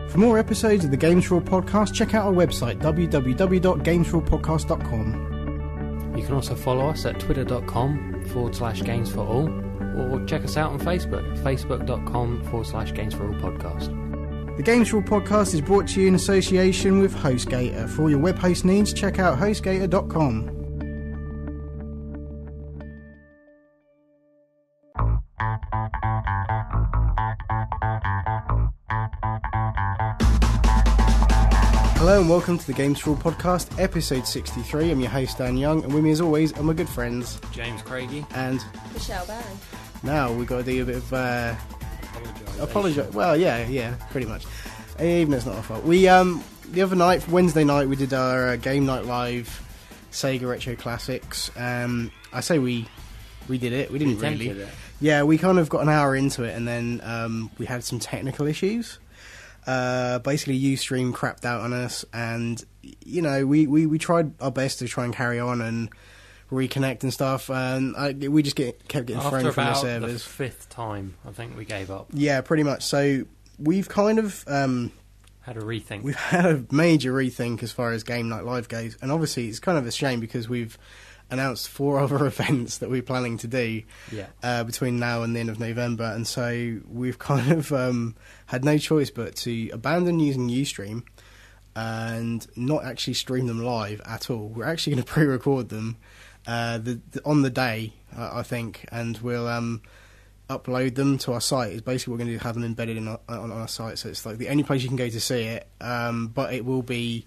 For more episodes of the Games4all podcast, check out our website, www.games4all podcast.com. You can also follow us at twitter.com/Games4all, or check us out on Facebook, facebook.com/Games4all podcast. The Games4all podcast is brought to you in association with HostGator. For all your web host needs, check out hostgator.com. Hello and welcome to the Games4all podcast, episode 63. I'm your host Dan Young, and with me as always are my good friends James Craigie and Michelle Barry. Now we've got to do a bit of apologise. Well, yeah, pretty much. Even though it's not our fault. We the other night, Wednesday night, we did our Game Night Live Sega Retro Classics. I say we did it. We didn't really. It. Yeah, we kind of got an hour into it, and then we had some technical issues. Basically Ustream crapped out on us, and you know we tried our best to try and carry on and reconnect and stuff, and we just kept getting thrown from the servers. After about the fifth time, I think we gave up. Yeah, pretty much. So we've kind of had a rethink. We've had a major rethink as far as Game Night Live goes, and obviously it's kind of a shame because we've announced 4 other events that we're planning to do between now and the end of November, and so we've kind of had no choice but to abandon using Ustream and not actually stream them live at all. We're actually going to pre-record them on the day, I think, and we'll upload them to our site. It's basically what we're going to do, have them embedded on our site, so it's like the only place you can go to see it, but it will be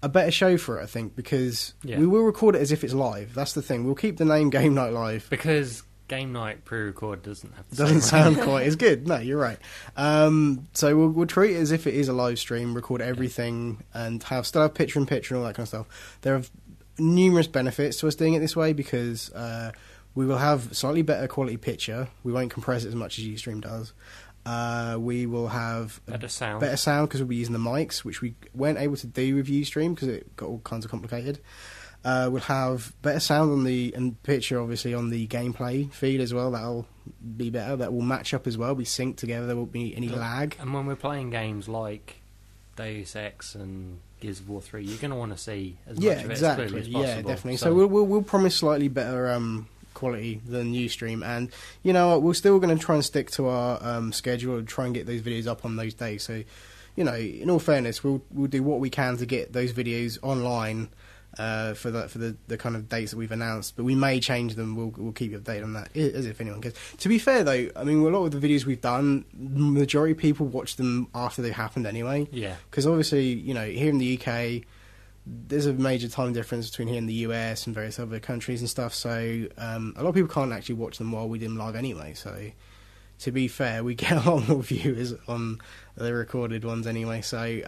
a better show for it, I think, because we will record it as if it's live. That's the thing. We'll keep the name Game Night Live. Because Game Night pre-record doesn't have the doesn't sound quite as good. No, you're right. So we'll treat it as if it is a live stream, record everything, and still have picture-in-picture and all that kind of stuff. There are numerous benefits to us doing it this way because we will have slightly better quality picture. We won't compress it as much as Ustream does. We will have better sound because we'll be using the mics, which we weren't able to do with Ustream because it got all kinds of complicated. We'll have better sound and picture, obviously, on the gameplay feed as well. That'll be better. That will match up as well. Be synced together. There won't be any lag. And when we're playing games like Deus Ex and Gears of War 3, you're going to want to see as much of it as clearly as possible. Yeah, definitely. So we'll promise slightly better quality than Ustream, and you know we're still going to try and stick to our schedule and try and get those videos up on those days. So, you know, in all fairness, we'll do what we can to get those videos online for the kind of dates that we've announced. But we may change them. We'll keep you updated on that, as if anyone cares. To be fair, though, I mean, a lot of the videos we've done, majority of people watch them after they happened anyway. Yeah. Because obviously, you know, here in the UK, there's a major time difference between here and the US and various other countries and stuff, so a lot of people can't actually watch them while we do them live anyway, so to be fair, we get a lot more viewers on the recorded ones anyway, so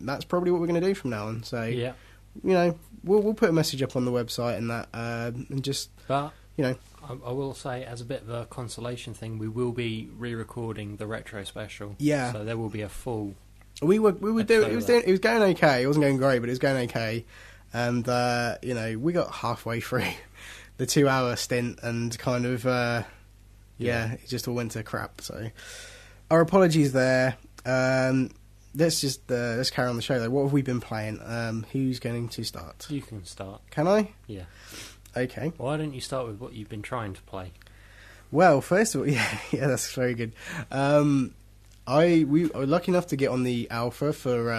that's probably what we're going to do from now on. So you know, we'll put a message up on the website and that, and just, but you know, I will say, as a bit of a consolation thing, we will be re-recording the retro special, so there will be a full We were doing it was going okay. It wasn't going great, but it was going okay. And you know, we got halfway through the 2-hour stint, and kind of it just all went to crap. So our apologies there. Let's carry on the show though. What have we been playing? Who's going to start? You can start. Can I? Yeah. Okay. Why don't you start with what you've been trying to play? Well, first of all, yeah, that's very good. We were lucky enough to get on the alpha for,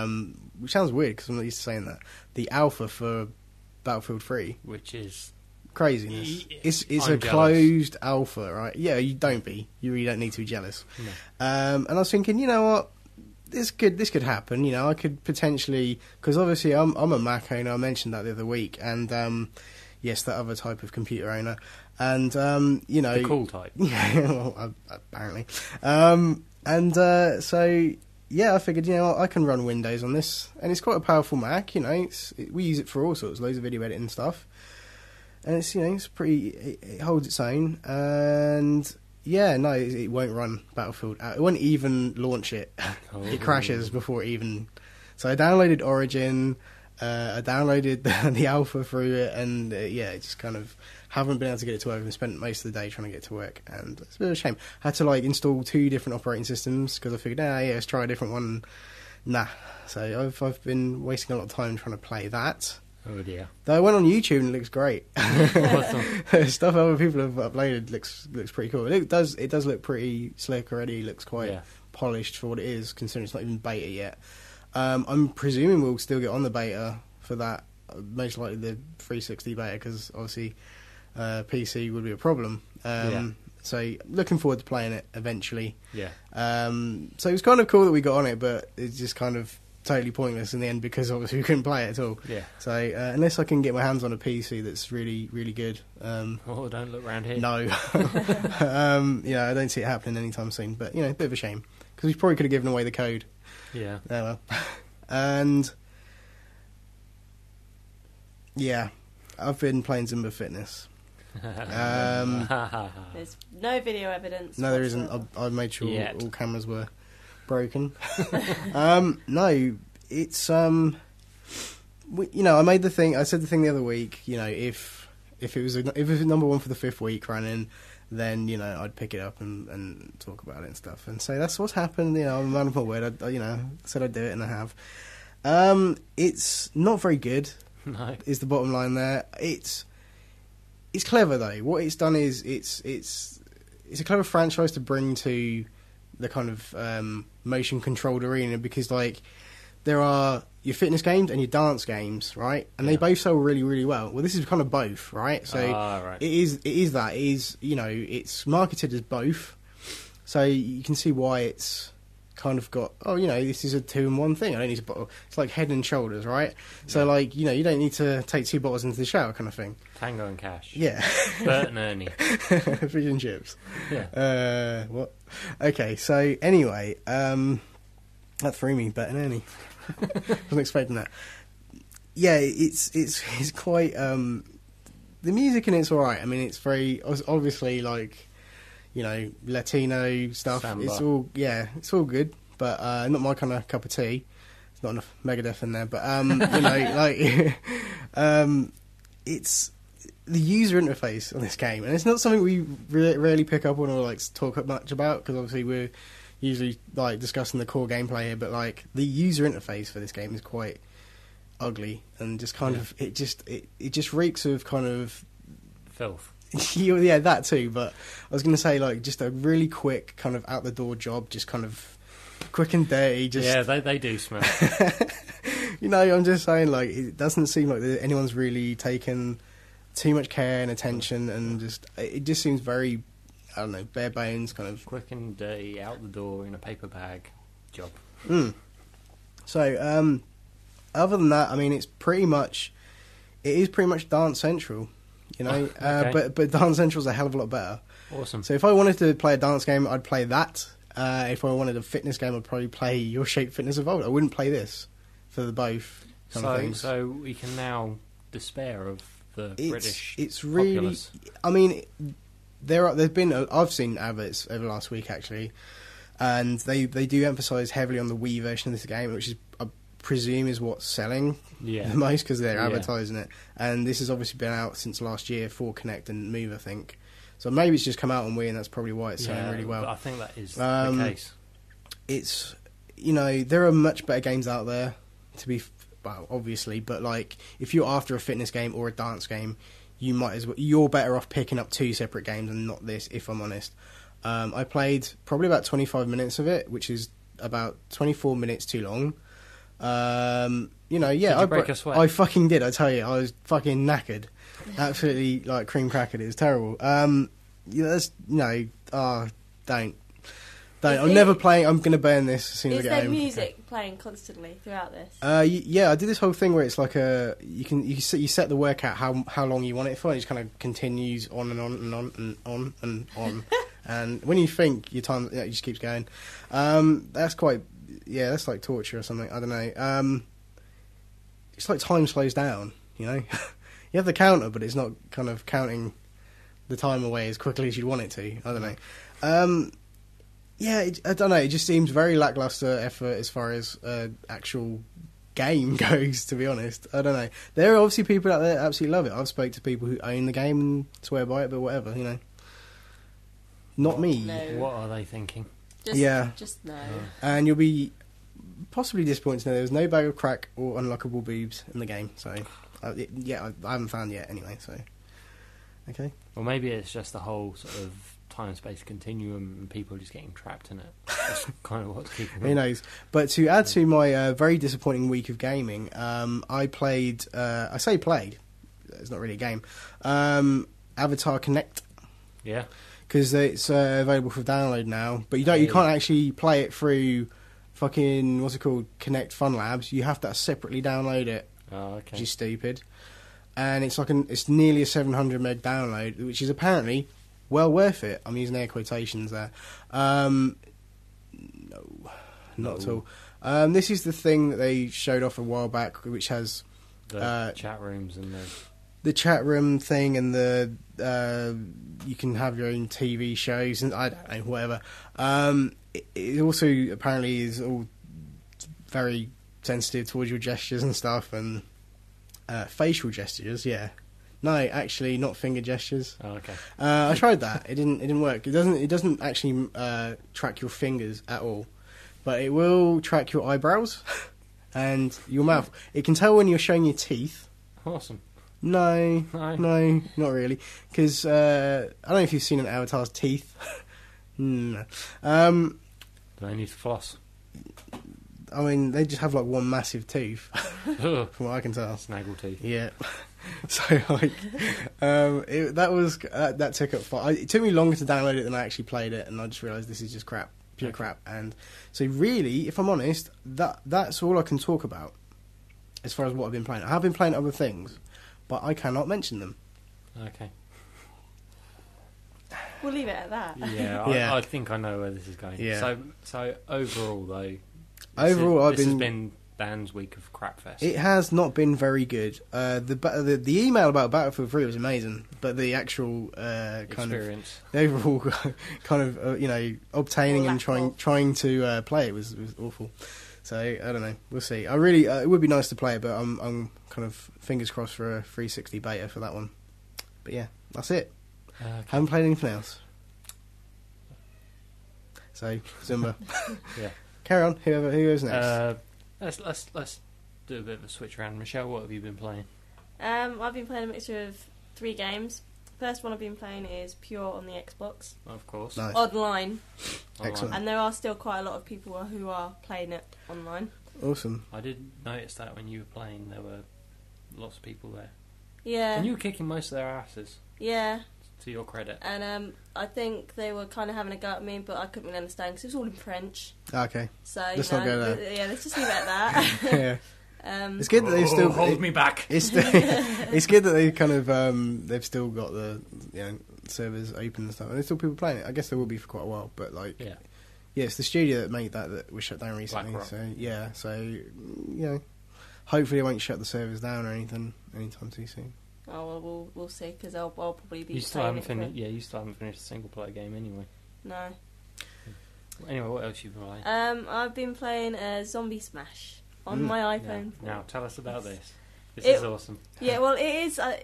which sounds weird because I'm not used to saying that, the alpha for Battlefield 3. Which is craziness. It's a closed alpha, right? Yeah, you don't be. You really don't need to be jealous. No. And I was thinking, you know what? This could happen. You know, I could potentially, because obviously I'm a Mac owner. I mentioned that the other week, and yes, that other type of computer owner, and you know, the cool type. Yeah, well, apparently. So yeah, I figured, you know, I can run Windows on this, and it's quite a powerful Mac. You know, we use it for all sorts, loads of video editing stuff, and it's, you know, it's pretty. It holds its own, and yeah, no, it won't run Battlefield. It won't even launch it. Oh. It crashes before it even. So I downloaded Origin. I downloaded the alpha through it, and yeah, just kind of haven't been able to get it to work, and spent most of the day trying to get it to work, and it's a bit of a shame. I had to like install 2 different operating systems because I figured, let's try a different one Nah. So I've been wasting a lot of time trying to play that. Oh dear. Though I went on YouTube and it looks great. Awesome. Stuff other people have uploaded looks pretty cool. It does look pretty slick already. It looks quite polished for what it is, considering it's not even beta yet. I'm presuming we'll still get on the beta for that, most likely the 360 beta, because obviously PC would be a problem. So looking forward to playing it eventually. Yeah. So it was kind of cool that we got on it, but it's just kind of totally pointless in the end because obviously we couldn't play it at all. Yeah. So unless I can get my hands on a PC that's really, really good. Oh, don't look around here. No. I don't see it happening anytime soon. But, a bit of a shame. Because we probably could have given away the code. Yeah. Oh, well. And, yeah, I've been playing Zumba Fitness. There's no video evidence. No, there isn't. I made sure all cameras were broken. No, it's I made the thing. I said the thing the other week. If it was number one for the 5th week running, then I'd pick it up and talk about it and stuff. And so that's what's happened. I'm a man of my word. I said I'd do it, and I have. It's not very good. No, is the bottom line there. It's clever though. What it's done is it's a clever franchise to bring to the kind of motion controlled arena, because there are your fitness games and your dance games, right? And they both sell really, really well. Well, this is kind of both, right? So right. it is it's marketed as both. So you can see why it's kind of got, this is a 2-in-1 thing. I don't need a bottle. It's like Head and Shoulders, right? So you don't need to take 2 bottles into the shower kind of thing. Tango and Cash. Yeah. Bert and Ernie. Fish and chips. Yeah. What? Okay, so anyway, that threw me, Bert and Ernie. Wasn't expecting that. Yeah, it's quite, the music in it's alright. I mean, it's very, obviously, Latino stuff. Samba. It's all good, but not my kind of cup of tea. There's not enough Megadeth in there, but it's the user interface on this game, and it's not something we rarely pick up on or talk much about, because obviously we're usually discussing the core gameplay here, but the user interface for this game is quite ugly and just kind of it just reeks of kind of filth. Yeah, that too, but I was going to say just a really quick kind of out the door job, just kind of quick and dirty. They do smell. I'm just saying it doesn't seem like anyone's really taken too much care and attention, and it just seems very, I don't know, bare bones kind of quick and dirty, out the door in a paper bag job. So other than that, I mean, it is pretty much Dance Central. Okay. But Dance Central's a hell of a lot better. Awesome. So if I wanted to play a dance game, I'd play that. If I wanted a fitness game, I'd probably play Your Shape Fitness Evolved. I wouldn't play this for the both kind of things. So we can now despair of the British It's really populace. I mean, I've seen adverts over the last week actually, and they do emphasise heavily on the Wii version of this game, which is I presume is what's selling the most, because they're advertising it. And this has obviously been out since last year for Kinect and Move, I think. So maybe it's just come out on Wii, and that's probably why it's selling really well. I think that is the case. It's there are much better games out there obviously, but if you're after a fitness game or a dance game, you're better off picking up 2 separate games and not this, if I'm honest. I played probably about 25 minutes of it, which is about 24 minutes too long. Did you break a sweat? I fucking did, I tell you. I was fucking knackered. Absolutely, cream crackered. It was terrible. Don't. I'm never playing. I'm going to burn this as soon as I get home. Is there music playing constantly throughout this? I did this whole thing where it's you set the workout how long you want it for, and it just kind of continues on and on and on and on and on. And when you think your time, it just keeps going. That's quite, that's like torture or something. I don't know. It's like time slows down. You have the counter, but it's not kind of counting the time away as quickly as you'd want it to. I don't know. I don't know. It just seems very lackluster effort as far as actual game goes, to be honest. I don't know. There are obviously people out there that absolutely love it. I've spoke to people who own the game and swear by it, but whatever, Not me. No. What are they thinking? Just no. And you'll be possibly disappointed to know there was no bag of crack or unlockable boobs in the game. So, I haven't found yet anyway. So, okay. Well, maybe it's just the whole sort of time-space continuum and people just getting trapped in it. That's kind of what's keeping them. Who knows? But to add to my very disappointing week of gaming, I played... I say played. It's not really a game. Avatar Connect. Yeah. Because it's available for download now. But you can't actually play it through fucking... What's it called? Connect Fun Labs. You have to separately download it. Oh, okay. Which is stupid. And it's it's nearly a 700 meg download, which is apparently... well worth it. I'm using air quotations there. No, not at all. This is the thing that they showed off a while back, which has the chat rooms and the chat room thing, and the you can have your own TV shows and I don't know, whatever. It also apparently is all very sensitive towards your gestures and stuff, and facial gestures. Yeah. No, actually, not finger gestures. Oh, okay. I tried that. It didn't work. It doesn't actually track your fingers at all, but it will track your eyebrows and your mouth. It can tell when you're showing your teeth. Awesome. No, not really. Because I don't know if you've seen an avatar's teeth. No. Do they need to floss? I mean, they just have like one massive tooth, from what I can tell. Snaggle teeth. Yeah. So like, that took up 5. It took me longer to download it than I actually played it, and I just realised this is just crap, pure crap. And so really, if I'm honest, that's all I can talk about as far as what I've been playing. I have been playing other things, but I cannot mention them. Okay. We'll leave it at that. Yeah, I think I know where this is going. Yeah. So overall though, this has been Dan's week of crapfest. It has not been very good. The email about Battlefield 3 was amazing, but the actual kind of the overall kind of obtaining and trying to play it was awful. So I don't know. We'll see. I really it would be nice to play it, but I'm kind of fingers crossed for a 360 beta for that one. But yeah, that's it. Okay. Haven't played anything else. So Zumba. Yeah. Carry on. Who goes next? Let's do a bit of a switch around. Michelle, what have you been playing? I've been playing a mixture of 3 games. First one I've been playing is Pure on the Xbox. Of course. Nice. Online. Excellent. And there are still quite a lot of people who are playing it online. Awesome. I did notice that when you were playing, there were lots of people there. Yeah. And you were kicking most of their asses. Yeah. To your credit. And I think they were kind of having a go at me, but I couldn't really understand because it was all in French. Okay. So let's not go there. Yeah, let's just leave it at that. Yeah. It's good that they've still hold me back. It's good that they kind of they've still got the servers open and stuff, and there's still people playing it. I guess there will be for quite a while, but it's the studio that made that was shut down recently. So hopefully they won't shut the servers down or anything anytime too soon. Oh well, we'll see because I'll probably be. You still haven't finished. Yeah, you still haven't finished a single player game anyway. No. Anyway, what else have you been playing? I've been playing Zombie Smash on my iPhone. Now tell us about this. This is awesome. Yeah, well, it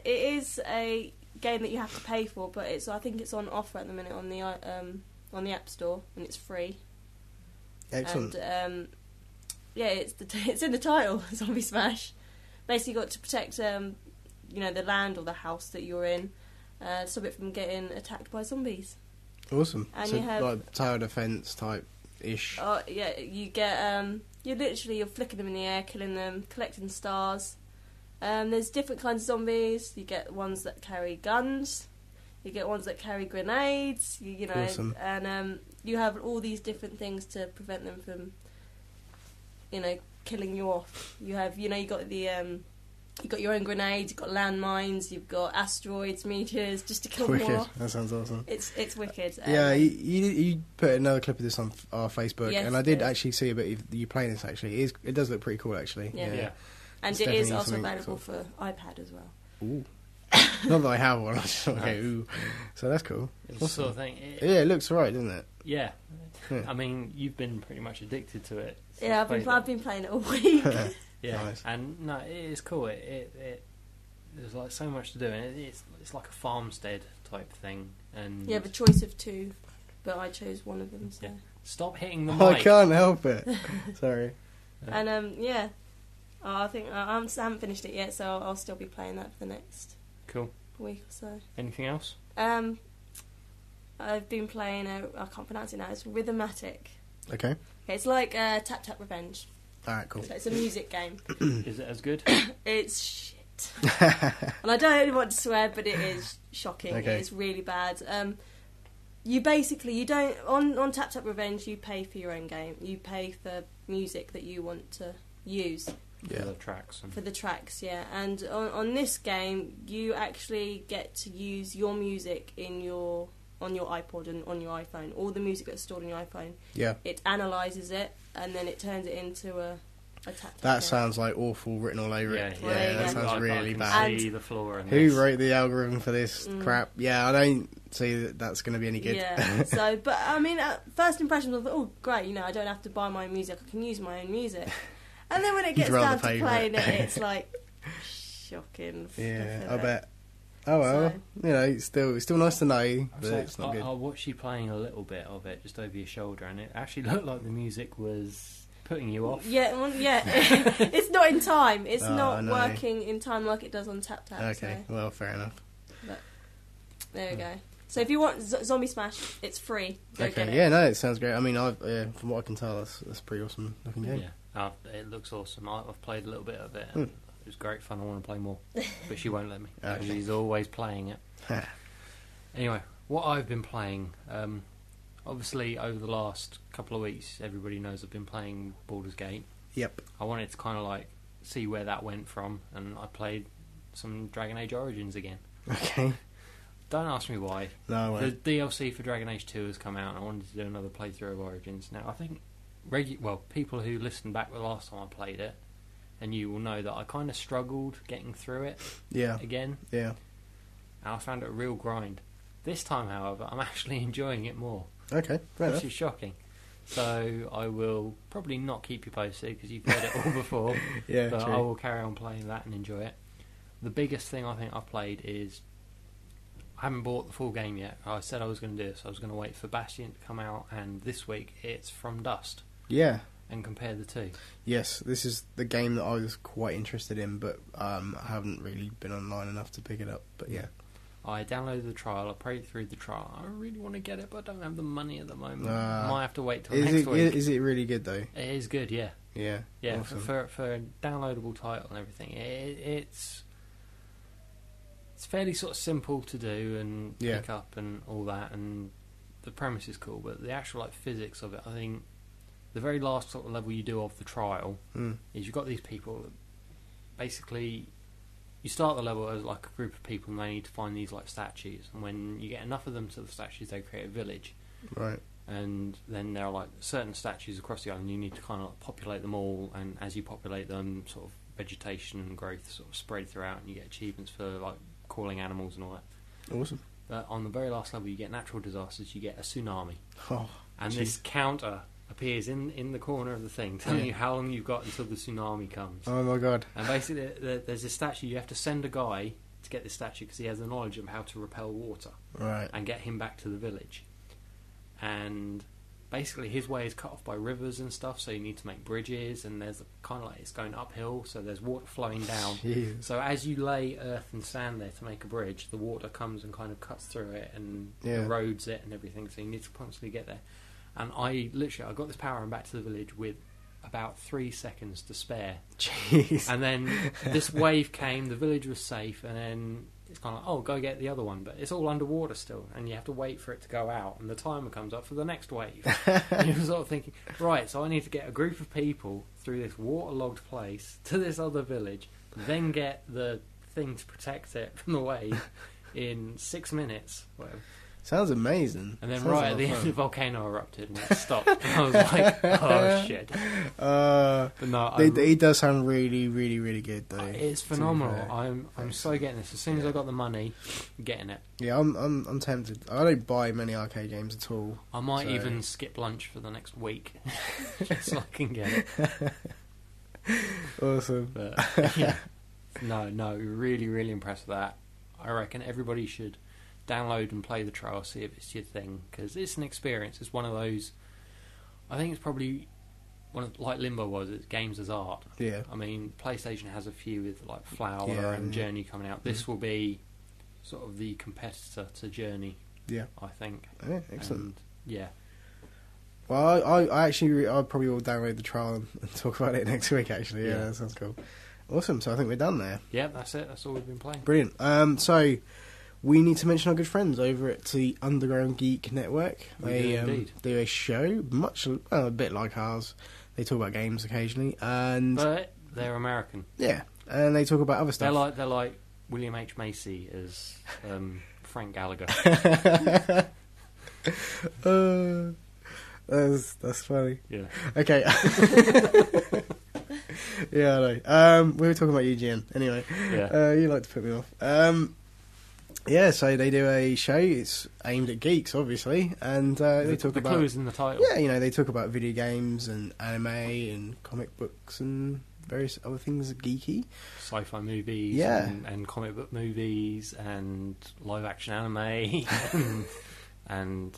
is a game that you have to pay for, but I think it's on offer at the minute on the App Store, and it's free. Excellent. And it's in the title, Zombie Smash. Basically, you got to protect the land or the house that you're in, stop it from getting attacked by zombies. Awesome. And so you have like tower defense type ish. Oh yeah, you get you're flicking them in the air, killing them, collecting stars. There's different kinds of zombies. You get ones that carry guns. You get ones that carry grenades. Awesome. And you have all these different things to prevent them from, killing you off. You have, you got the you've got your own grenades, you've got landmines, you've got asteroids, meteors, just to kill wicked. more. That sounds awesome. It's wicked. Yeah, you put another clip of this on our Facebook, yes, and I did actually see a bit of you playing this. Actually, it does look pretty cool. Actually, yeah. And it is also available for iPad as well. Ooh. Not that I have one. I just ooh. So that's cool. It's the sort of thing. It looks right, doesn't it? Yeah. I mean, you've been pretty much addicted to it. Yeah, I've been playing it all week. Yeah, nice. And no, it is cool. There's like so much to do, and it's like a farmstead type thing. And you have a choice of 2, but I chose one of them. So. Yeah. Stop hitting the mic. I can't help it. Sorry. And yeah, I think I haven't finished it yet, so I'll still be playing that for the next week or so. Anything else? I've been playing I can't pronounce it now. It's Rhythmatic. Okay. It's like Tap Tap Revenge. Alright, cool. So it's a music game. Is it as good? It's shit. And I don't really want to swear, but it is shocking. Okay. It's really bad. You don't on Tap Tap Revenge. You pay for your own game. You pay for music that you want to use. Yeah. For the tracks, yeah. And on this game, you actually get to use your music on your iPod and on your iPhone. All the music that's stored on your iPhone. Yeah. It analyses it and then it turns it into a tap. That sounds like awful written all over it. Yeah, that sounds really bad. See the floor in Who wrote the algorithm for this crap? Yeah, I don't see that's going to be any good. Yeah. So, but I mean, first impressions was, oh great, I don't have to buy my own music. I can use my own music. And then when it gets down to playing it, it's like shocking. Yeah, I bet. Oh well, it's still nice to know, but it's not good. I watched you playing a little bit of it just over your shoulder, and it actually looked like the music was putting you off. Yeah, well, yeah. It's not in time. It's not working in time like it does on Tap Tap. Okay, well, fair enough. But there we go. So if you want Zombie Smash, it's free. Go get it. Yeah, no, it sounds great. I mean, from what I can tell, that's pretty awesome looking game. Yeah, it looks awesome. I've played a little bit of it. And it was great fun. I want to play more, but she won't let me. She's always playing it. Anyway, what I've been playing, obviously over the last couple of weeks, everybody knows I've been playing Baldur's Gate. Yep. I wanted to kind of see where that went from, and I played some Dragon Age Origins again. Okay. Don't ask me why. No way. The DLC for Dragon Age 2 has come out, and I wanted to do another playthrough of Origins. Now, I think people who listened back the last time I played it, and you will know that I kind of struggled getting through it again. Yeah. And I found it a real grind. This time, however, I'm actually enjoying it more. Okay, fair enough. Which is shocking. So I will probably not keep you posted because you've heard it all before. Yeah, but true. I will carry on playing that and enjoy it. The biggest thing I think I've played is I haven't bought the full game yet. I said I was going to do this. I was going to wait for Bastion to come out, and this week it's From Dust. Yeah. And compare the two. Yes, this is the game that I was quite interested in, but I haven't really been online enough to pick it up. But yeah. I downloaded the trial, I played through the trial. I really want to get it, but I don't have the money at the moment. I might have to wait till next week. Is it really good, though? It is good, yeah. Yeah, yeah. Awesome. For a downloadable title and everything, it's fairly sort of simple to do and pick up and all that, and the premise is cool, but the actual physics of it, I think the very last sort of level you do of the trial is you've got these people that basically you start the level as a group of people, and they need to find these statues, and when you get enough of them to the statues, they create a village. Right. And then there are certain statues across the island. You need to kind of populate them all, and as you populate them, sort of vegetation and growth sort of spread throughout, and you get achievements for calling animals and all that. Awesome. But on the very last level, you get natural disasters. You get a tsunami, and geez. this counter appears in the corner of the thing, telling you how long you've got until the tsunami comes. Oh my god. And basically there's this statue. You have to send a guy to get this statue because he has the knowledge of how to repel water, right, and get him back to the village. And basically his way is cut off by rivers and stuff, so you need to make bridges, and there's kind of it's going uphill, so there's water flowing down. Jeez. So as you lay earth and sand there to make a bridge, the water comes and kind of cuts through it and erodes it and everything, so you need to constantly get there. And I got this power and back to the village with about 3 seconds to spare. Jeez. And then this wave came, the village was safe, and then it's kind of go get the other one, but it's all underwater still, and you have to wait for it to go out, and the timer comes up for the next wave. And you're sort of thinking, right, so I need to get a group of people through this waterlogged place to this other village, then get the thing to protect it from the wave in 6 minutes, whatever. Sounds amazing. And then at the end, the volcano erupted and it stopped. And I was like, oh shit. But no, it does sound really, really, really good, though. It's phenomenal. I'm so getting this. As soon as I got the money, getting it. Yeah, I'm tempted. I don't buy many arcade games at all. I might even skip lunch for the next week just so I can get it. Awesome. But, yeah. No, really, really impressed with that. I reckon everybody should download and play the trial, see if it's your thing, because it's an experience. It's one of those, I think it's probably like Limbo was, it's games as art. Yeah. I mean, PlayStation has a few with like Flower and Journey coming out. This will be sort of the competitor to Journey. Yeah, I think. Yeah, excellent. And, yeah. Well, I probably will download the trial and talk about it next week. Actually, yeah, that sounds cool. Awesome. So I think we're done there. Yeah, that's it. That's all we've been playing. Brilliant. So we need to mention our good friends over at the Underground Geek Network. They do a show, a bit like ours. They talk about games occasionally, but they're American. Yeah, and they talk about other stuff. They're like William H. Macy as Frank Gallagher. That's funny. Yeah. Okay. Yeah, I know. We were talking about UGN anyway. Yeah. You like to put me off. Yeah, so they do a show. It's aimed at geeks, obviously, and they talk about... The clue's in the title. Yeah, they talk about video games and anime and comic books and various other things geeky. Sci-fi movies and comic book movies and live-action anime and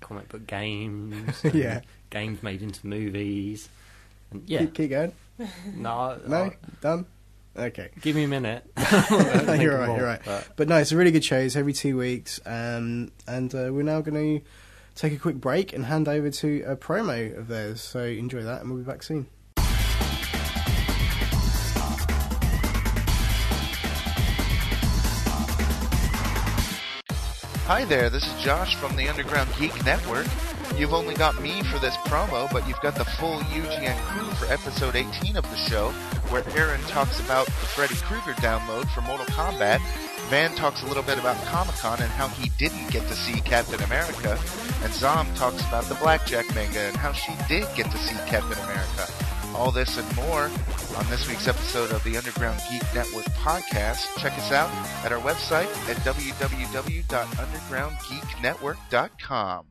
comic book games and games made into movies. And Keep going. No? Done? Okay. Give me a minute. You're right. But no, it's a really good show. It's every 2 weeks. And we're now going to take a quick break and hand over to a promo of theirs. So enjoy that and we'll be back soon. Hi there, this is Josh from the Underground Geek Network. You've only got me for this promo, but you've got the full UGN crew for episode 18 of the show, where Aaron talks about the Freddy Krueger download for Mortal Kombat, Van talks a little bit about Comic-Con and how he didn't get to see Captain America, and Zom talks about the Blackjack manga and how she did get to see Captain America. All this and more on this week's episode of the Underground Geek Network podcast. Check us out at our website at www.undergroundgeeknetwork.com.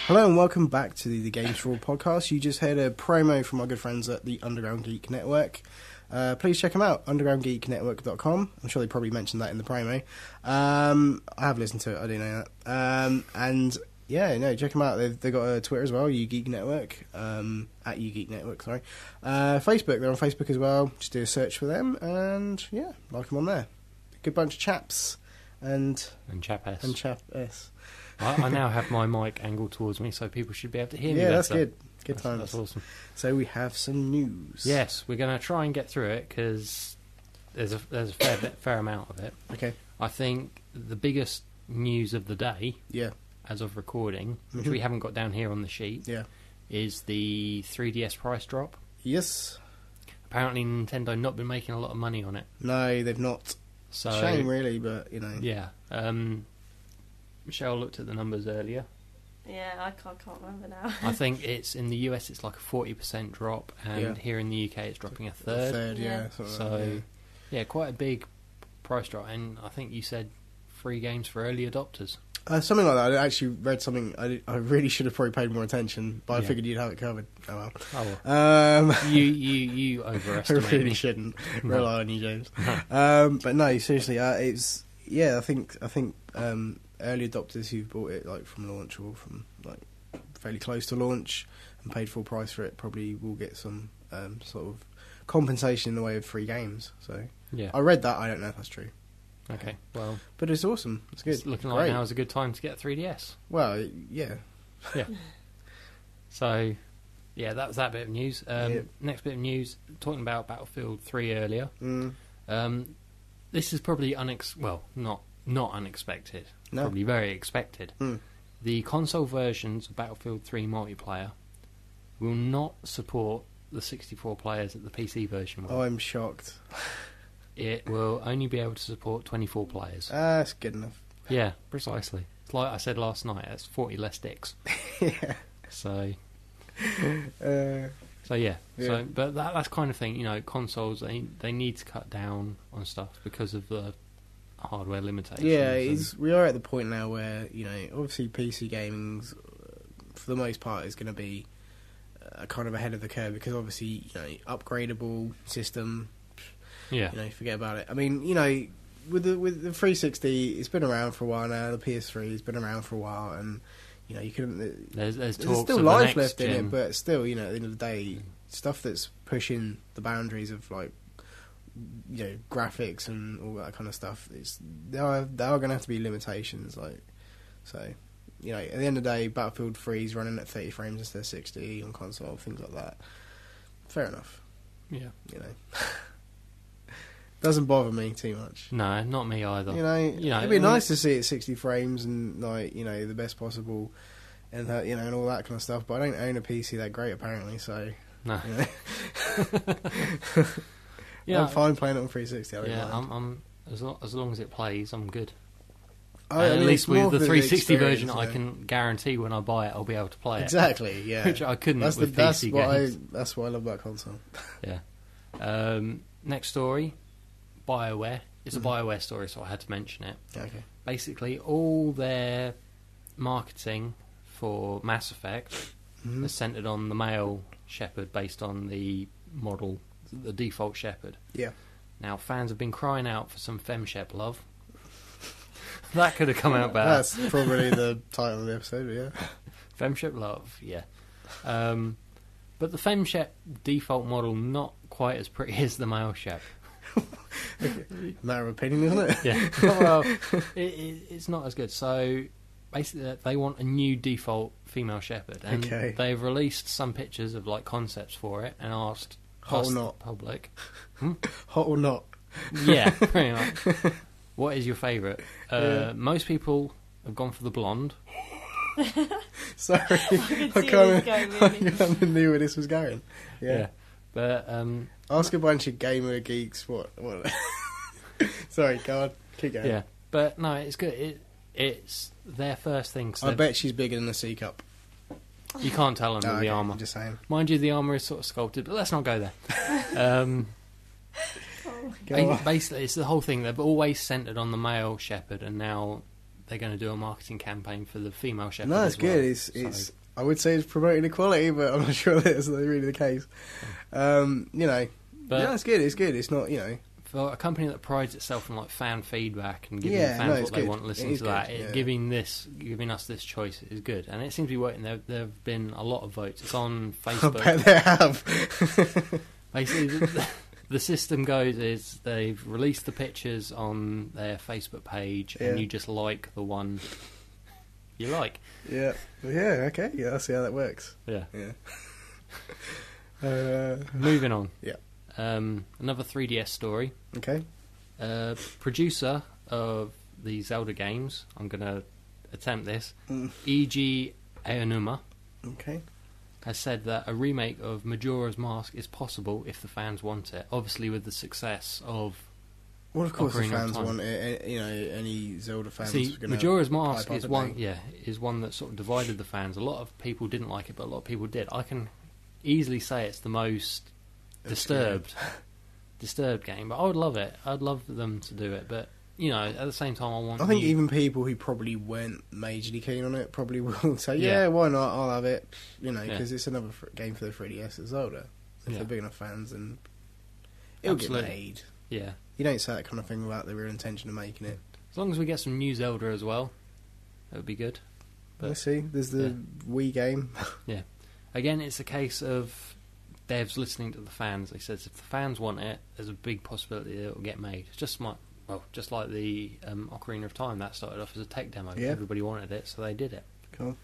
Hello and welcome back to the Games4all podcast. You just heard a promo from our good friends at the Underground Geek Network. Please check them out, undergroundgeeknetwork.com. I'm sure they probably mentioned that in the promo. I have listened to it, I do know that. And yeah, no, check them out. They've got a Twitter as well, YouGeek Network, at YouGeek Network, sorry. Facebook, they're on Facebook as well. Just do a search for them and yeah, like them on there. Good bunch of chaps and chap-s. And chap-s. I now have my mic angled towards me, so people should be able to hear me. Yeah, that's good. Good times. That's awesome. So we have some news. Yes, we're going to try and get through it because there's a fair amount of it. Okay. I think the biggest news of the day, as of recording, which we haven't got down here on the sheet, is the 3DS price drop. Yes. Apparently, Nintendo not been making a lot of money on it. No, they've not. So shame, really, but you know. Yeah. Michelle looked at the numbers earlier. Yeah, I can't remember now. I think it's in the US it's like a 40% drop, and here in the UK it's dropping a third. A third, yeah. So, quite a big price drop. And I think you said free games for early adopters. Something like that. I actually read something. I really should have probably paid more attention, but I figured you'd have it covered. Oh well. You overestimate. I really shouldn't rely on you, James. But no, seriously, it's I think early adopters who've bought it like from launch or from like fairly close to launch and paid full price for it probably will get some sort of compensation in the way of free games. So I read that. I don't know if that's true. Okay, well, but it's awesome. It's good. It's looking like now is a good time to get a 3DS. Well, yeah. So that was that bit of news. Next bit of news, talking about Battlefield 3 earlier. This is probably not unexpected. No. Probably very expected. The console versions of Battlefield 3 multiplayer will not support the 64 players that the PC version will. Oh, I'm shocked. It will only be able to support 24 players. That's good enough. Yeah, precisely. It's like I said last night, that's 40 less dicks. Yeah. So but that's kind of thing, consoles, they need to cut down on stuff because of the hardware limitations. Yeah, we are at the point now where, obviously PC gaming, for the most part, is going to be kind of ahead of the curve because obviously, upgradable system, forget about it. I mean, with the 360, it's been around for a while now. The PS3 has been around for a while, and you know, you can. There's still life left in it, but still, you know, at the end of the day, stuff that's pushing the boundaries of like, you know, graphics and all that kind of stuff. There are going to have to be limitations, like, so, you know, at the end of the day, Battlefield 3 is running at 30 frames instead of 60 on console, things like that. Fair enough. Yeah, you know. Doesn't bother me too much. No, not me either. You know, it'd be nice to see it 60 frames and, like, you know, the best possible, and you know, and all that kind of stuff. But I don't own a PC that great, apparently. So no. You know. I'm fine playing it on 360. I'm as long as it plays, I'm good. At least with the 360 version, I can guarantee when I buy it, I'll be able to play it. Exactly. Yeah. Which I couldn't with PC games. That's what I love about console. Yeah. Next story. Bioware. It's a Bioware story, so I had to mention it. Okay. Basically, all their marketing for Mass Effect is centered on the male Shepard, based on the model, the default Shepard. Yeah. Now, fans have been crying out for some FemShepLove. That could have come out bad. That's probably the title of the episode, yeah. FemShepLove, yeah. But the FemShep default model, not quite as pretty as the male Shep. Okay. Matter of opinion, isn't it? Yeah. Well, it's not as good. So basically, they want a new default female Shepherd, and they've released some pictures of like concepts for it, and asked the public, hot or not? Yeah, pretty much. What is your favourite? Most people have gone for the blonde. Sorry, I kind of knew where this was going. Yeah. But ask a bunch of gamer geeks what. Sorry, go on, keep going. Yeah, but no, it's good. It's their first thing. I bet she's bigger than a C cup. You can't tell them with the armour. I'm just saying. Mind you, the armour is sort of sculpted, but let's not go there. Basically, it's the whole thing. They've always centred on the male Shepherd, and now they're going to do a marketing campaign for the female Shepherd. No, it's good. It's I would say it's promoting equality, but I'm not sure that's really the case. You know, but it's good. It's good. It's not, you know, for a company that prides itself on like fan feedback and giving fans what they want, listening to that, giving us this choice is good, and it seems to be working. There have been a lot of votes. It's on Facebook. I bet they have. Basically, the system goes is they've released the pictures on their Facebook page, and you just like the one you like. Yeah. Yeah. Okay. Yeah. I'll see how that works. Yeah. Yeah. Moving on. Yeah. Another 3DS story. Okay. Producer of the Zelda games, I'm going to attempt this, E.G. Aonuma, has said that a remake of Majora's Mask is possible if the fans want it. Obviously, with the success of... Well, of course, the fans want it. You know, any Zelda fans. See, Majora's Mask is one that sort of divided the fans. A lot of people didn't like it, but a lot of people did. I can easily say it's the most disturbed game, but I would love it. I'd love them to do it, but you know, at the same time, I think even people who probably weren't majorly keen on it probably will say, "Yeah, why not? I'll have it." You know, because it's another game for the 3DS as Zelda. If they're big enough fans, and it'll get made. Yeah. You don't say that kind of thing without the real intention of making it. As long as we get some new Zelda as well, that would be good. But let's see. There's the Wii game. Yeah. Again, it's a case of devs listening to the fans. They said if the fans want it, there's a big possibility that it will get made. It's just like the Ocarina of Time. That started off as a tech demo. Yeah. Everybody wanted it, so they did it. Cool.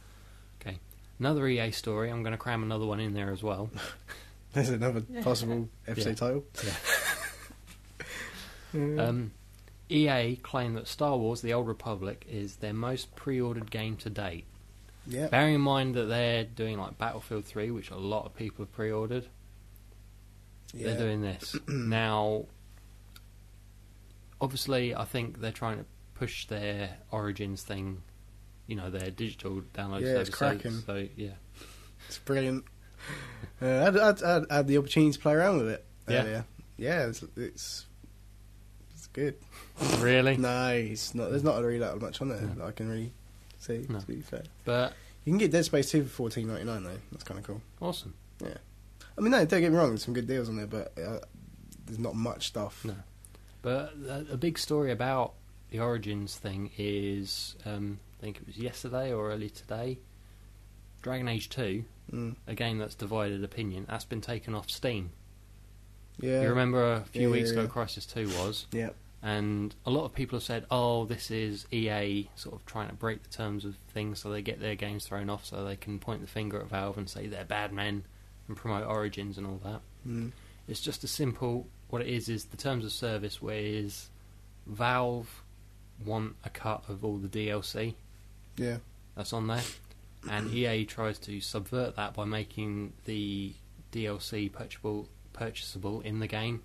Okay. Another EA story. I'm going to cram another one in there as well. There's another possible episode title. Yeah. EA claim that Star Wars: The Old Republic is their most pre-ordered game to date. Yeah. Bearing in mind that they're doing like Battlefield 3, which a lot of people have pre-ordered. Yeah. They're doing this now. Obviously, I think they're trying to push their Origins thing. You know, their digital download service. Yeah, it's cracking. So yeah, it's brilliant. I had the opportunity to play around with it. Yeah, it's good. Really? No, it's not. There's not really that much on there that I can really see. To be fair, but you can get Dead Space 2 for $14.99 though. That's kind of cool. Awesome. Yeah. I mean, no, don't get me wrong. There's some good deals on there, but there's not much stuff. No. But a big story about the Origins thing is, I think it was yesterday or early today, Dragon Age 2, a game that's divided opinion, that's been taken off Steam. Yeah. You remember a few weeks ago Crisis 2 was? Yeah. And a lot of people have said, oh, this is EA sort of trying to break the terms of things so they get their games thrown off so they can point the finger at Valve and say they're bad men and promote Origins and all that. It's just a simple... What it is the terms of service, whereas Valve want a cut of all the DLC that's on there, and EA tries to subvert that by making the DLC purchasable in the game,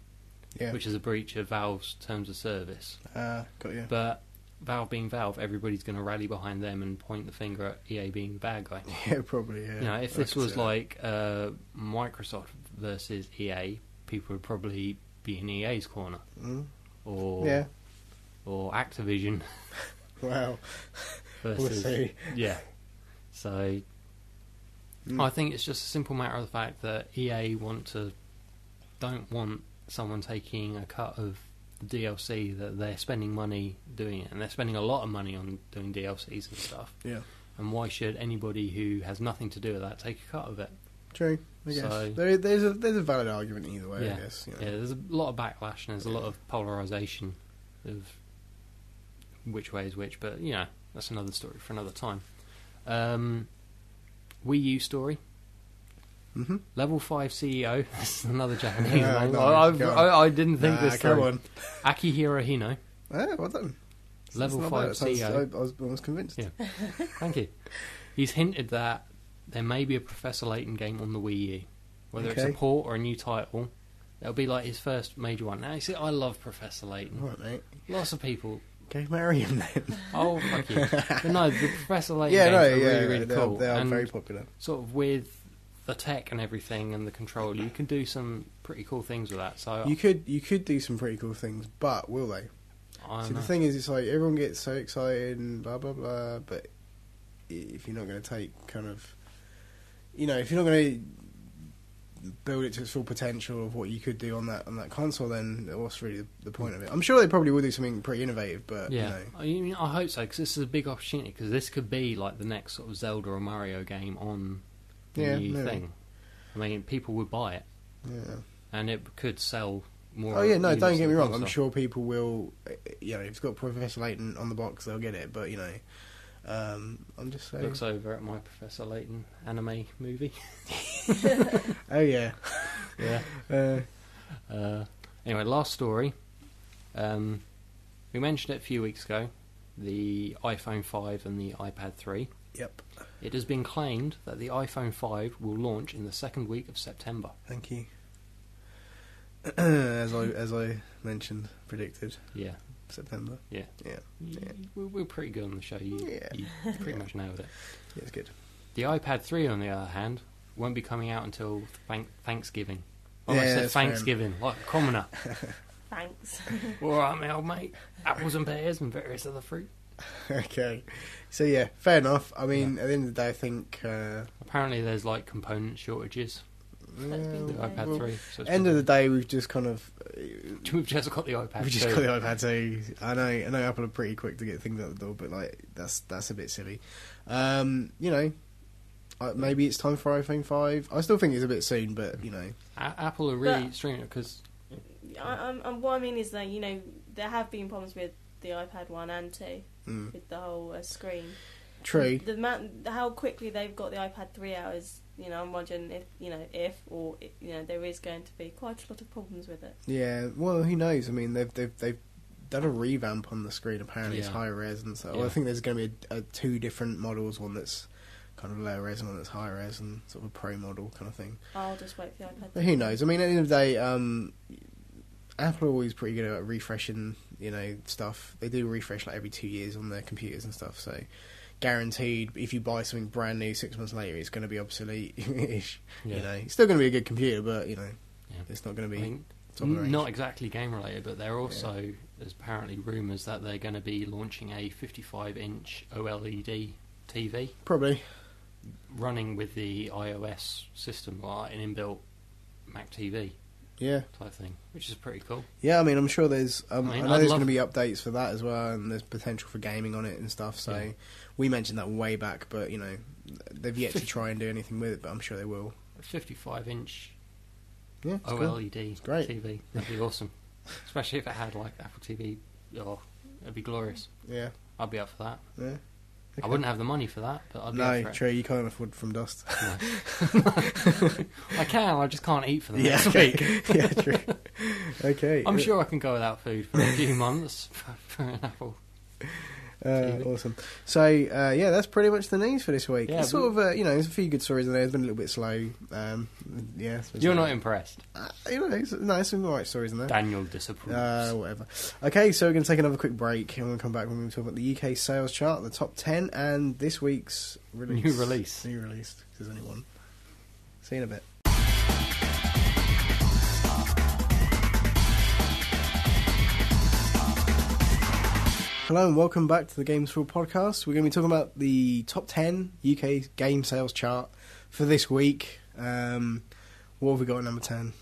which is a breach of Valve's terms of service. Got you. But Valve being Valve, everybody's going to rally behind them and point the finger at EA being the bad guy. Yeah, probably, yeah. You know, if this was like Microsoft versus EA, people would probably be in EA's corner. Or Activision. Wow. Versus, we'll see. Yeah. So I think it's just a simple matter of the fact that EA don't want someone taking a cut of the DLC, that they're spending money doing it, and they're spending a lot of money on doing DLCs and stuff. Yeah. And why should anybody who has nothing to do with that take a cut of it? True, I guess. So, there's a valid argument either way, I guess. You know. Yeah, there's a lot of backlash and there's a lot of polarisation of which way is which, but, you know, that's another story for another time. Wii U story. Level 5 CEO. This is another Japanese name. I didn't think this through. Akihiro Hino. Well done. Level 5 CEO. I was convinced. Yeah. Thank you. He's hinted that there may be a Professor Layton game on the Wii U. Whether it's a port or a new title. That'll be like his first major one. Now, you see, I love Professor Layton. All right, mate. Lots of people... Go marry him then. Oh, fuck you. But no, the Professor Layton games are really cool. They are very popular. Sort of with the tech and everything and the control, you can do some pretty cool things with that. So you could do some pretty cool things, but will they? The thing is, it's like everyone gets so excited and blah blah blah, but if you're not going to take kind of, you know, if you're not going to build it to its full potential of what you could do on that console, then what's really the point of it? I'm sure they probably will do something pretty innovative, but yeah, you know. I hope so, because this is a big opportunity, because this could be like the next sort of Zelda or Mario game on the new thing. I mean, people would buy it, and it could sell more. Oh yeah, no, don't get me wrong. I'm sure people will. You know, if it's got Professor Layton on the box, they'll get it. But you know, I'm just saying. Looks over at my Professor Layton anime movie. Oh yeah, yeah. Anyway, last story. We mentioned it a few weeks ago. The iPhone 5 and the iPad 3. Yep. It has been claimed that the iPhone 5 will launch in the second week of September. Thank you. As I mentioned, predicted. Yeah. September. Yeah. We're pretty good on the show. You pretty much nailed it. Yeah, it's good. The iPad 3, on the other hand, won't be coming out until Thanksgiving. I said Thanksgiving, like a commoner. Thanks. All right, my old mate. Apples and pears and various other fruit. Okay. So, yeah, fair enough. I mean, at the end of the day, I think... apparently there's, like, component shortages. The iPad 3. So end of the day, we've just kind of... We've just got the iPad 2. We've just got the iPad 2. I know Apple are pretty quick to get things out the door, but, like, that's a bit silly. You know... maybe it's time for iPhone 5. I still think it's a bit soon, but, you know... Apple are really stringent, because... what I mean is that, you know, there have been problems with the iPad 1 and 2, with the whole screen. True. How quickly they've got the iPad 3 out is, you know, I'm wondering if there is going to be quite a lot of problems with it. Yeah, well, who knows? I mean, they've done a revamp on the screen, apparently it's higher res, and so I think there's going to be two different models, one that's kind of lower res and one that's higher res, and sort of a pro model kind of thing. I'll just wait for the iPad. But who knows? I mean, at the end of the day, Apple are always pretty good at refreshing, you know, stuff. They do refresh like every 2 years on their computers and stuff, so guaranteed if you buy something brand new 6 months later, it's going to be obsolete-ish. You know, it's still going to be a good computer, but, you know, it's not going to be... not exactly game related, but there also there's apparently rumours that they're going to be launching a 55-inch OLED TV. Probably. Running with the iOS system, like an inbuilt Mac TV. type thing, which is pretty cool. Yeah, I mean, I'm sure there's... I know there's going to be updates for that as well, and there's potential for gaming on it and stuff, so we mentioned that way back, but, you know, they've yet to try and do anything with it, but I'm sure they will. A 55-inch OLED cool. TV. That'd be awesome. Especially if it had, like, Apple TV. Oh, it'd be glorious. Yeah. I'd be up for that. Yeah. Okay. I wouldn't have the money for that, but I'd be up for it. No, true, you can't afford From Dust. No. I can, I just can't eat for the next week. Yeah, true. Okay. I'm sure I can go without food for a few months for an Apple TV. Awesome. So, that's pretty much the news for this week. Yeah, it's sort of, there's a few good stories in there. It's been a little bit slow. You're not impressed? There's some alright stories in there. Daniel disapproves. Whatever. Okay, so we're going to take another quick break, and we'll come back when we talk about the UK sales chart, the top 10, and this week's release. New release. Because there's only one. See you in a bit. Hello and welcome back to the Games4all podcast. We're going to be talking about the top 10 UK game sales chart for this week. What have we got at number 10?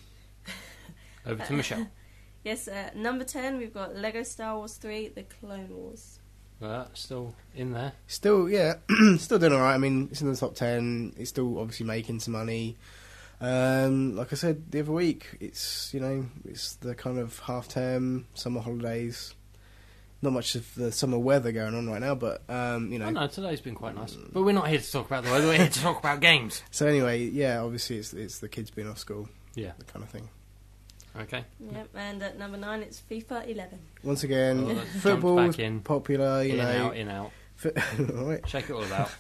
Over to Michelle. Yes, number 10 we've got Lego Star Wars 3, The Clone Wars. Still in there. Still doing alright. I mean, it's in the top 10. It's still obviously making some money. Like I said the other week, it's the kind of half-term, summer holidays. Not much of the summer weather going on right now, but, Oh, no, today's been quite nice. But we're not here to talk about the weather, we're here to talk about games. So anyway, yeah, obviously it's the kids being off school. Yeah. The kind of thing. Okay. Yep, and at number 9 it's FIFA 11. Once again, football's popular, in out. Right. Shake it all about.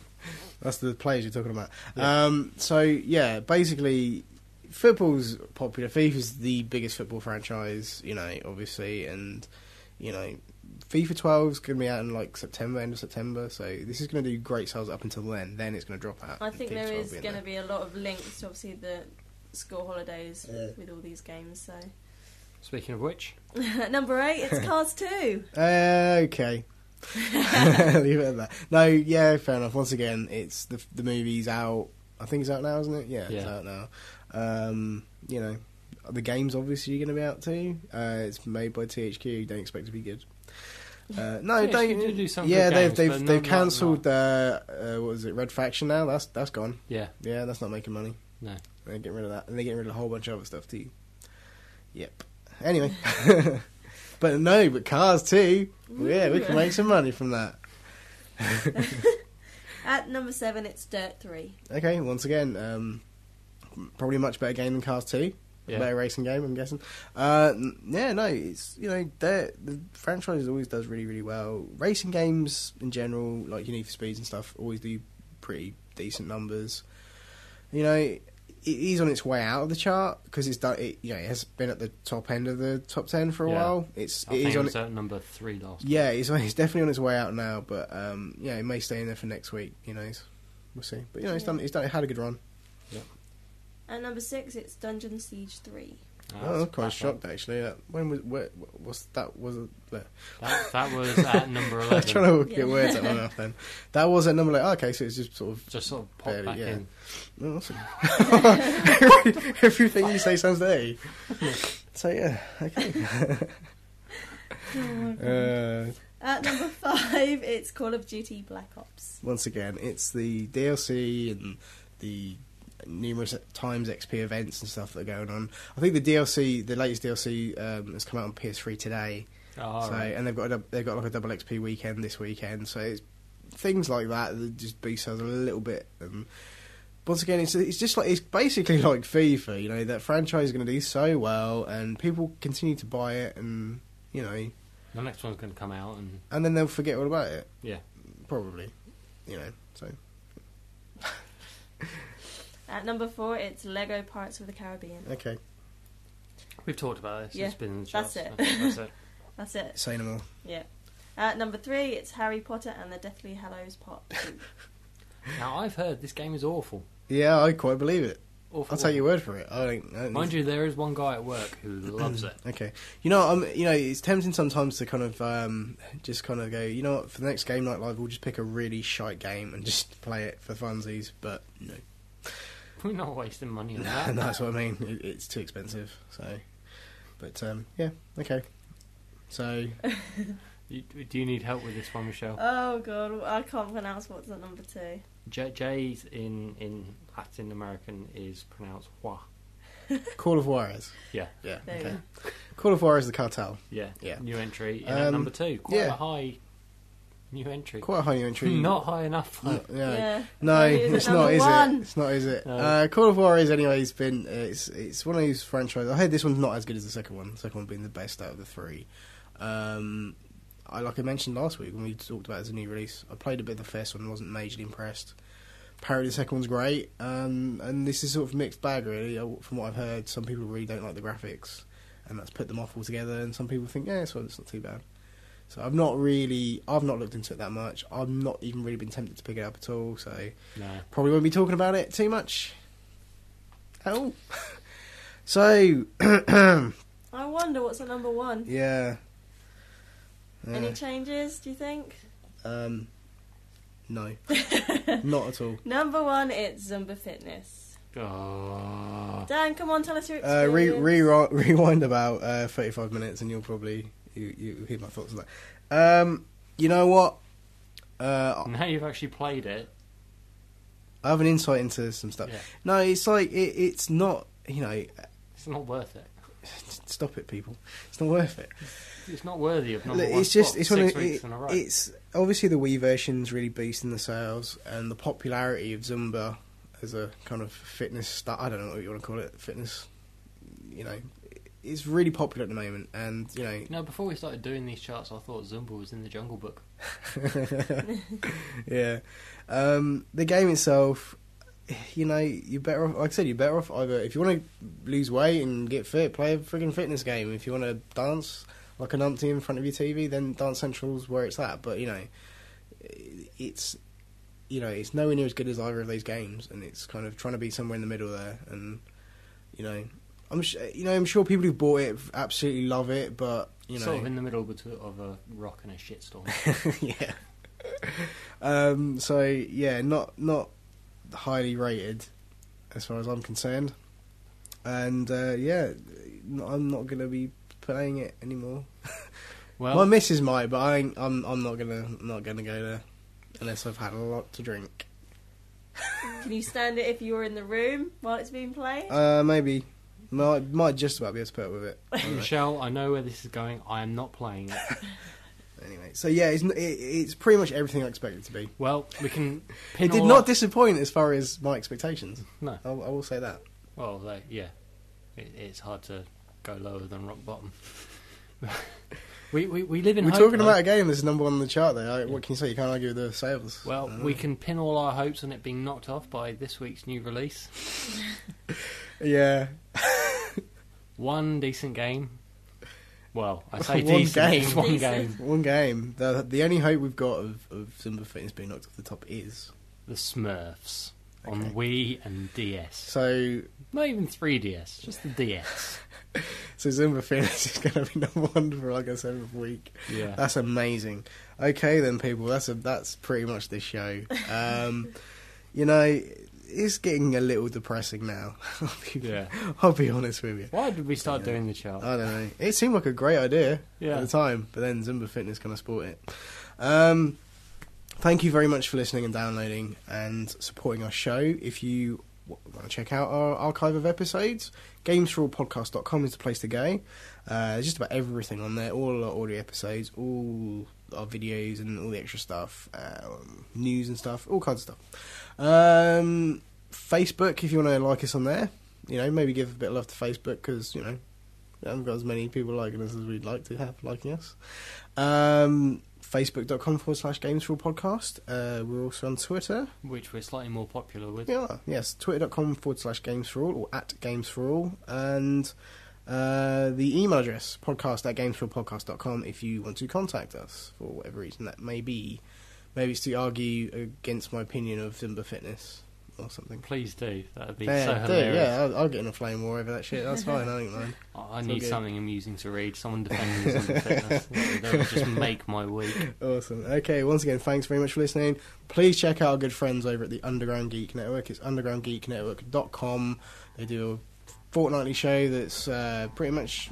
That's the players you're talking about. Yeah. Basically, football's popular. FIFA's the biggest football franchise, obviously, and, FIFA 12 is going to be out in end of September, so this is going to do great sales up until then. Then it's going to drop out. I think there is going to be a lot of links to obviously the school holidays with all these games. So, speaking of which, number 8, it's Cars 2. Okay, leave it at that. No, yeah, fair enough. Once again, it's the movie's out. I think it's out now, isn't it? Yeah, it's out now. The game's obviously going to be out too. It's made by THQ. Don't expect it to be good. No, don't. Do some they've cancelled. What was it? Red Faction now. That's gone. Yeah, that's not making money. No, they're getting rid of that, and they're getting rid of a whole bunch of other stuff too. Yep. Anyway, but Cars too. Yeah, we can make some money from that. At number 7, it's Dirt 3. Okay, once again, probably a much better game than Cars 2. Yeah. Better racing game, I'm guessing. It's the franchise always does really, really well. Racing games in general, like Need for Speeds and stuff, always do pretty decent numbers. It is on its way out of the chart because it's done. It has been at the top end of the top 10 for a while. I think it was at number 3 last. Yeah, it's definitely on its way out now, but it may stay in there for next week. We'll see. But it had a good run. Yep. At number 6, it's Dungeon Siege 3. I'm quite shocked actually. When was that? That was at number 11. I'm trying to get words out of my mouth then. That was at number 11. Okay, so it's just sort of popped back in. Oh, awesome. Everything you say sounds dirty. So yeah, okay. At number 5, it's Call of Duty Black Ops. Once again, it's the DLC and the numerous times XP events and stuff that are going on. I think the latest DLC, has come out on PS3 today. Right. And they've got like a double XP weekend this weekend. So it's things like that just boost sales a little bit. Once again, it's basically like FIFA. That franchise is going to do so well, and people continue to buy it, and the next one's going to come out, and then they'll forget all about it. Yeah, probably. So. At number 4, it's Lego Pirates of the Caribbean. Okay. We've talked about this. Yeah, it's been in the charts. That's it. That's it. Say no more. Yeah. At number 3, it's Harry Potter and the Deathly Hallows Part 2. Now, I've heard this game is awful. Yeah, I quite believe it. Awful. I'll take your word for it. Mind you, there is one guy at work who loves it. Okay. It's tempting sometimes to kind of just kind of go, you know what, for the next Game Night Live, we'll just pick a really shite game and just play it for funsies, but no. We're not wasting money on that. No, that's what I mean. It's too expensive. So, but yeah, okay. So, do you need help with this one, Michelle? Oh god, I can't pronounce what's at number 2. J's in Latin American is pronounced Hua. Call of Juarez. Yeah. Okay. Call of Juarez, the cartel. Yeah. New entry. And number 2, quite a high new entry. Quite a high new entry. Not high enough. No, it's not, is it? It's not, is it? No. Call of Juarez, anyway, has been. It's one of those franchises. I heard this one's not as good as the second one. The second one being the best out of the 3. Like I mentioned last week when we talked about it as a new release, I played a bit of the first one and wasn't majorly impressed. Apparently the second one's great, and this is sort of mixed bag really. From what I've heard, some people really don't like the graphics, and that's put them off altogether, and some people think, it's not too bad. So I've not looked into it that much. I've not even really been tempted to pick it up at all, so probably won't be talking about it too much at all. So I wonder what's at number 1. Yeah. Any changes, do you think? No. Not at all. Number 1, it's Zumba Fitness. Oh. Dan, come on, tell us your experience. Rewind about 35 minutes and you'll probably you hear my thoughts on that. You know what? Now you've actually played it. I have an insight into some stuff. Yeah. No, it's like, it's not, It's not worth it. Stop it, people. It's not worth it. It's not worthy of number 1 it's just, it's 6 weeks in a row. It's obviously the Wii version's really boosting the sales and the popularity of Zumba as a kind of fitness I don't know what you want to call it, fitness, it's really popular at the moment, and before we started doing these charts I thought Zumba was in the Jungle Book. Yeah. The game itself, you're better off, like I said, you're better off either, if you want to lose weight and get fit, play a friggin' fitness game. If you want to dance like an umpty in front of your TV, then Dance Central's where it's at. But it's nowhere near as good as either of those games, and it's kind of trying to be somewhere in the middle there. And I'm sure people who bought it absolutely love it, but sort of in the middle of a rock and a shitstorm. Yeah. So yeah, not highly rated as far as I'm concerned, and I'm not gonna be playing it anymore. Well, my missus might, but I'm not gonna go there unless I've had a lot to drink. Can you stand it if you're in the room while it's being played? Maybe. Might just about be able to put up with it. Michelle, I know where this is going. I am not playing it. Anyway, so yeah, it's pretty much everything I expected it to be. Well, we can. It did not disappoint as far as my expectations. No, I will say that. Well, it's hard to go lower than rock bottom. we live in. We're talking about a game that's number 1 on the chart. There, what can you say? You can't argue with the sales. Well, we can pin all our hopes on it being knocked off by this week's new release. Yeah. One decent game. Well, I say decent. One game. One game. The only hope we've got of Zumba Fitness being knocked off the top is the Smurfs on Wii and DS. So not even 3DS, just the DS. So Zumba Fitness is going to be number 1 for like a 7th week. Yeah, that's amazing. Okay, then people, that's pretty much this show. It's getting a little depressing now. I'll be honest with you. Why did we start doing the chart? I don't know. It seemed like a great idea at the time, but then Zumba Fitness kind of spoiled it. Thank you very much for listening and downloading and supporting our show. If you want to check out our archive of episodes, Games4all.podcast.com is the place to go. There's just about everything on there, all our audio episodes, all our videos and all the extra stuff, news and stuff, all kinds of stuff. Facebook, if you want to like us on there, maybe give a bit of love to Facebook, because we haven't got as many people liking us as we'd like to have liking us. Facebook.com/Games4all podcast. We're also on Twitter, which we're slightly more popular with. Yeah, yes, Twitter.com/Games4all or @Games4all, and the email address podcast@Games4allpodcast.com if you want to contact us for whatever reason that may be. Maybe it's to argue against my opinion of Zumba Fitness, or something. Please do. That would be so hilarious. Yeah, I'll get in a flame war over that shit. That's fine. I don't mind. I need something amusing to read. Someone defending Zumba Fitness. That would just make my week. Awesome. Okay, once again, thanks very much for listening. Please check out our good friends over at the Underground Geek Network. It's undergroundgeeknetwork.com. They do a fortnightly show that's pretty much,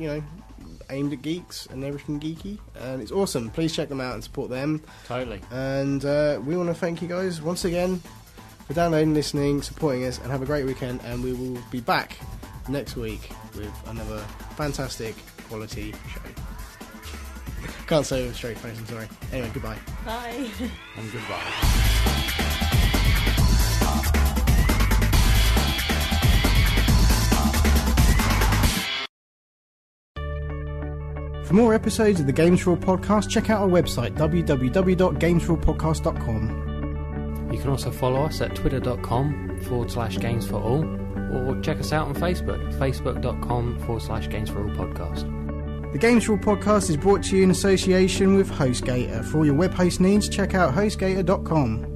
aimed at geeks and everything geeky, and it's awesome. Please check them out and support them. Totally. And we want to thank you guys once again for downloading, listening, supporting us, and have a great weekend. And we will be back next week with another fantastic quality show. Can't say it with a straight face, I'm sorry. Anyway, goodbye. Bye. And goodbye. For more episodes of the Games4all podcast, check out our website, www.games4allpodcast.com. You can also follow us at twitter.com/Games4all, or check us out on Facebook, facebook.com/Games4all podcast. The Games4all podcast is brought to you in association with HostGator. For all your web host needs, check out hostgator.com.